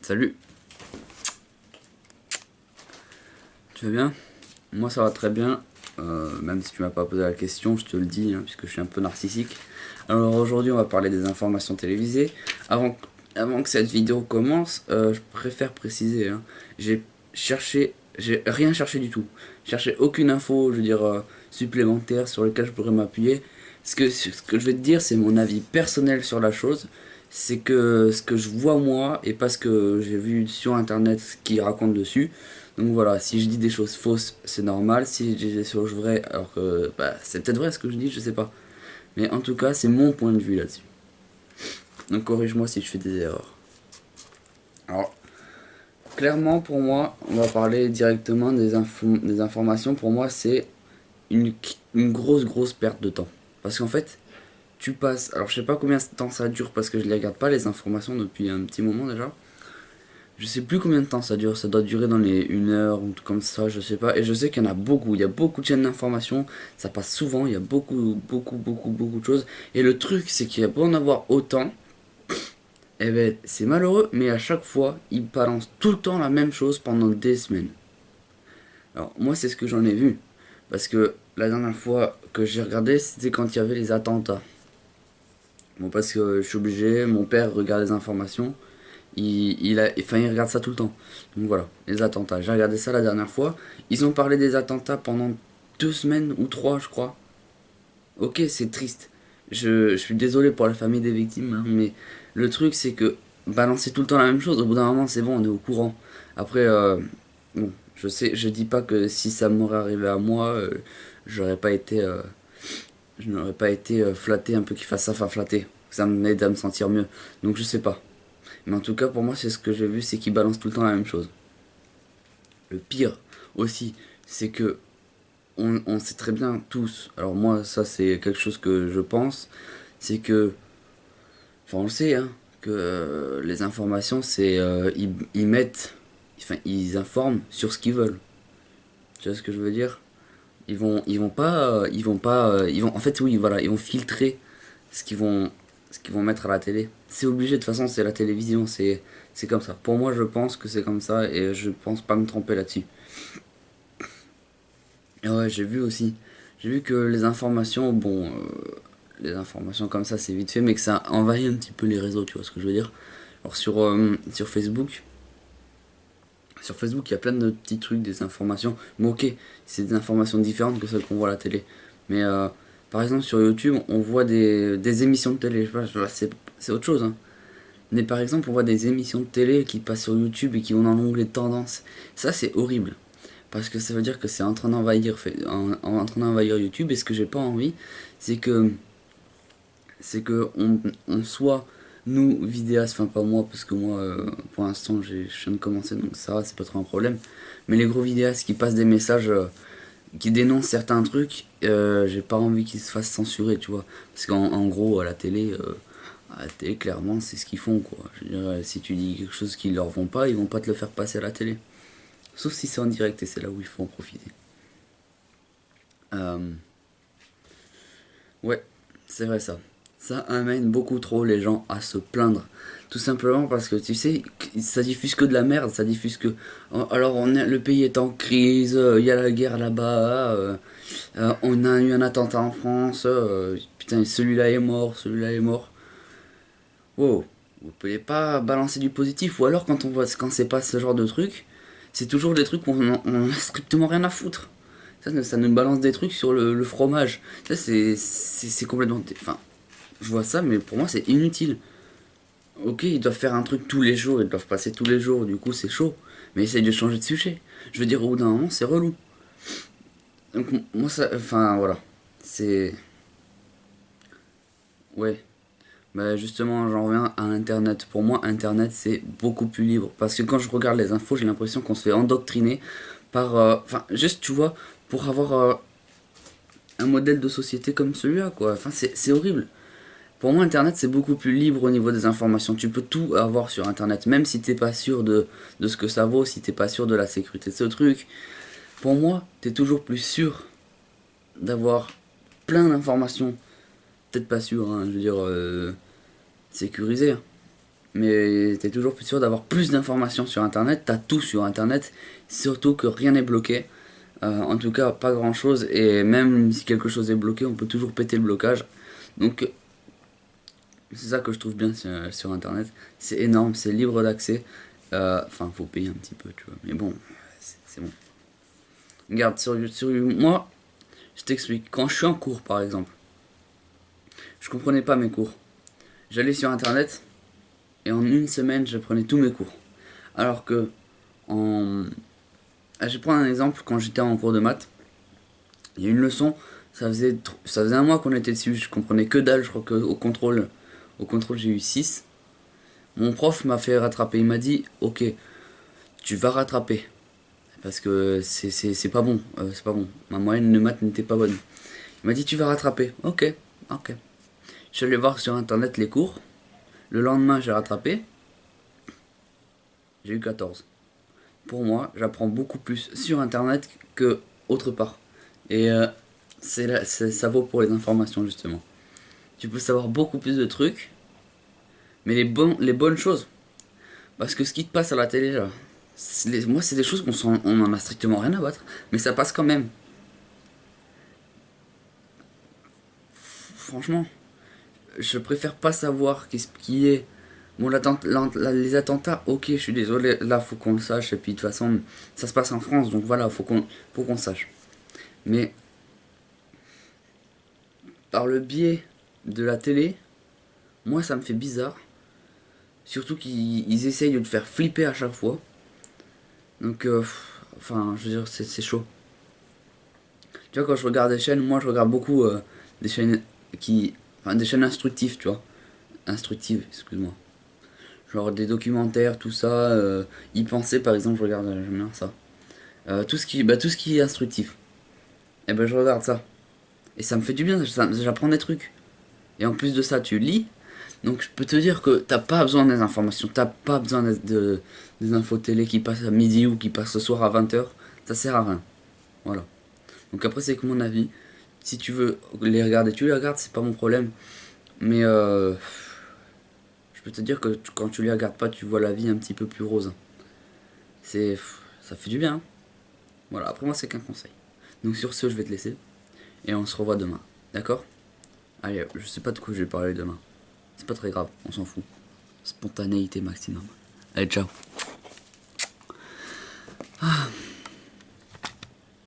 Salut, tu vas bien? Moi ça va très bien, même si tu m'as pas posé la question, je te le dis, hein, puisque je suis un peu narcissique. Alors aujourd'hui on va parler des informations télévisées. Avant, avant que cette vidéo commence, je préfère préciser, hein, j'ai j'ai rien cherché du tout. Cherché aucune info, je veux dire, supplémentaire sur laquelle je pourrais m'appuyer. Ce que je vais te dire, c'est mon avis personnel sur la chose. C'est que ce que je vois moi et pas ce que j'ai vu sur internet, ce qu'ils racontent dessus. Donc voilà, si je dis des choses fausses, c'est normal. Si je dis des choses vraies, alors que bah, c'est peut-être vrai ce que je dis, je sais pas. Mais en tout cas, c'est mon point de vue là-dessus. Donc corrige-moi si je fais des erreurs. Alors, clairement pour moi, on va parler directement des informations. Pour moi, c'est une, une grosse perte de temps. Parce qu'en fait, tu passes. Alors je sais pas combien de temps ça dure parce que je les regarde pas les informations depuis un petit moment déjà. Je sais plus combien de temps ça dure, ça doit durer dans les 1 heure ou tout comme ça, je sais pas. Et je sais qu'il y en a beaucoup, il y a beaucoup de chaînes d'information, ça passe souvent, il y a beaucoup de choses. Et le truc, c'est qu'il y a beau en avoir autant, eh ben c'est malheureux, mais à chaque fois, ils balancent tout le temps la même chose pendant des semaines. Alors moi, c'est ce que j'en ai vu. Parce que la dernière fois que j'ai regardé, c'était quand il y avait les attentats. Bon, parce que je suis obligé, mon père regarde les informations. Il regarde ça tout le temps. Donc voilà, les attentats. J'ai regardé ça la dernière fois. Ils ont parlé des attentats pendant 2 semaines ou trois, je crois. Ok, c'est triste. Je suis désolé pour la famille des victimes, hein, mais le truc, c'est que balancer tout le temps la même chose, au bout d'un moment, c'est bon, on est au courant. Après, bon, je sais, je dis pas que si ça m'aurait arrivé à moi, j'aurais pas été, je n'aurais pas été flatté un peu qu'il fasse ça, enfin flatté. Ça m'aide à me sentir mieux. Donc je sais pas. Mais en tout cas, pour moi, c'est ce que j'ai vu, c'est qu'ils balancent tout le temps la même chose. Le pire aussi, c'est que on sait très bien tous, alors moi, ça c'est quelque chose que je pense, c'est que, enfin on le sait, hein, que les informations, c'est, ils mettent, enfin ils informent sur ce qu'ils veulent. Tu vois ce que je veux dire? En fait oui, voilà, ils vont filtrer ce qu'ils vont, ce qu'ils vont mettre à la télé. C'est obligé, de toute façon, c'est la télévision, c'est comme ça. Pour moi, je pense que c'est comme ça et je pense pas me tromper là-dessus. Et ouais, j'ai vu aussi. J'ai vu que les informations, bon, les informations comme ça, c'est vite fait, mais que ça envahit un petit peu les réseaux, tu vois ce que je veux dire. Alors sur Facebook, il y a plein de petits trucs, des informations. Mais ok, c'est des informations différentes que celles qu'on voit à la télé. Mais par exemple, sur YouTube, on voit des émissions de télé. Je sais pas, c'est autre chose, hein. Mais par exemple, on voit des émissions de télé qui passent sur YouTube et qui vont dans l'onglet tendance. Ça, c'est horrible. Parce que ça veut dire que c'est en train d'envahir en train d'envahir YouTube. Et ce que j'ai pas envie, c'est que on soit nous vidéastes, enfin pas moi parce que moi pour l'instant je viens de commencer donc ça va, c'est pas trop un problème. Mais les gros vidéastes qui passent des messages qui dénoncent certains trucs, j'ai pas envie qu'ils se fassent censurer, tu vois. Parce qu'en gros à la télé clairement c'est ce qu'ils font quoi. Je veux dire, si tu dis quelque chose qui leur vont pas, ils vont pas te le faire passer à la télé. Sauf si c'est en direct et c'est là où il faut en profiter. Euh, Ouais, c'est vrai ça. Ça amène beaucoup trop les gens à se plaindre. Tout simplement parce que tu sais, ça diffuse que de la merde, ça diffuse que. Alors le pays est en crise, il y a la guerre là-bas, on a eu un attentat en France, putain celui-là est mort, celui-là est mort. Wow, vous pouvez pas balancer du positif, ou alors quand c'est pas ce genre de truc, c'est toujours des trucs où on a strictement rien à foutre. Ça nous balance des trucs sur le fromage. Ça, c'est complètement. Enfin, je vois ça, mais pour moi, c'est inutile. Ok, ils doivent faire un truc tous les jours, ils doivent passer tous les jours, du coup, c'est chaud. Mais essaye de changer de sujet. Je veux dire, au bout d'un moment, c'est relou. Donc, moi, ça. Enfin, voilà. C'est. Ouais. Bah, justement, j'en reviens à Internet. Pour moi, Internet, c'est beaucoup plus libre. Parce que quand je regarde les infos, j'ai l'impression qu'on se fait endoctriner par. Enfin, juste, tu vois, pour avoir un modèle de société comme celui-là, quoi. Enfin, c'est horrible. Pour moi, Internet, c'est beaucoup plus libre au niveau des informations. Tu peux tout avoir sur Internet, même si t'es pas sûr de ce que ça vaut, si t'es pas sûr de la sécurité de ce truc. Pour moi, t'es toujours plus sûr d'avoir plein d'informations. Peut-être pas sûr, hein, je veux dire, sécurisées, hein. mais t'es toujours plus sûr d'avoir plus d'informations sur internet. T'as tout sur internet, surtout que rien n'est bloqué. En tout cas, pas grand chose, et même si quelque chose est bloqué, on peut toujours péter le blocage. Donc, c'est ça que je trouve bien sur internet. C'est énorme, c'est libre d'accès. Enfin, faut payer un petit peu, tu vois. Mais bon, c'est bon. Regarde, moi, je t'explique. Quand je suis en cours, par exemple, je comprenais pas mes cours. J'allais sur internet et en une semaine, j'apprenais tous mes cours. Alors que, en... je vais prendre un exemple, quand j'étais en cours de maths, il y a une leçon, ça faisait un mois qu'on était dessus, je comprenais que dalle, je crois qu'au contrôle j'ai eu 6. Mon prof m'a fait rattraper, il m'a dit, ok, tu vas rattraper, parce que c'est pas bon, c'est pas bon. Ma moyenne de maths n'était pas bonne. Il m'a dit, tu vas rattraper, ok, ok. Je suis allé voir sur internet les cours, le lendemain j'ai rattrapé, j'ai eu 14. Pour moi, j'apprends beaucoup plus sur internet que autre part. Et ça vaut pour les informations justement. Tu peux savoir beaucoup plus de trucs, mais les bonnes choses. Parce que ce qui te passe à la télé là, moi c'est des choses on en a strictement rien à battre, mais ça passe quand même. Franchement, je préfère pas savoir qu'est-ce qui est. Bon, les attentats, ok, je suis désolé, là faut qu'on le sache, et puis de toute façon, ça se passe en France, donc voilà, faut qu'on sache. Mais par le biais de la télé, moi ça me fait bizarre. Surtout qu'ils essayent de te faire flipper à chaque fois. Donc, enfin, je veux dire, c'est chaud. Tu vois, quand je regarde des chaînes, moi je regarde beaucoup des chaînes enfin, des chaînes instructives, tu vois. Instructives, excuse-moi. Genre des documentaires, tout ça. Y penser, par exemple, je regarde, j'aime bien ça. Tout ce qui est instructif. Et ben, je regarde ça. Et ça me fait du bien, j'apprends des trucs. Et en plus de ça, tu lis. Donc je peux te dire que t'as pas besoin des informations, t'as pas besoin des infos télé qui passent à midi ou qui passent ce soir à 20h. Ça sert à rien. Voilà. Donc après, c'est que mon avis. Si tu veux les regarder, tu les regardes, c'est pas mon problème. Mais je peux te dire que quand tu les regardes pas, tu vois la vie un petit peu plus rose. C'est, ça fait du bien, hein. Voilà, après moi, c'est qu'un conseil. Donc sur ce, je vais te laisser. Et on se revoit demain. D'accord? Allez, je sais pas de quoi je vais parler demain. C'est pas très grave, on s'en fout. Spontanéité maximum. Allez, ciao.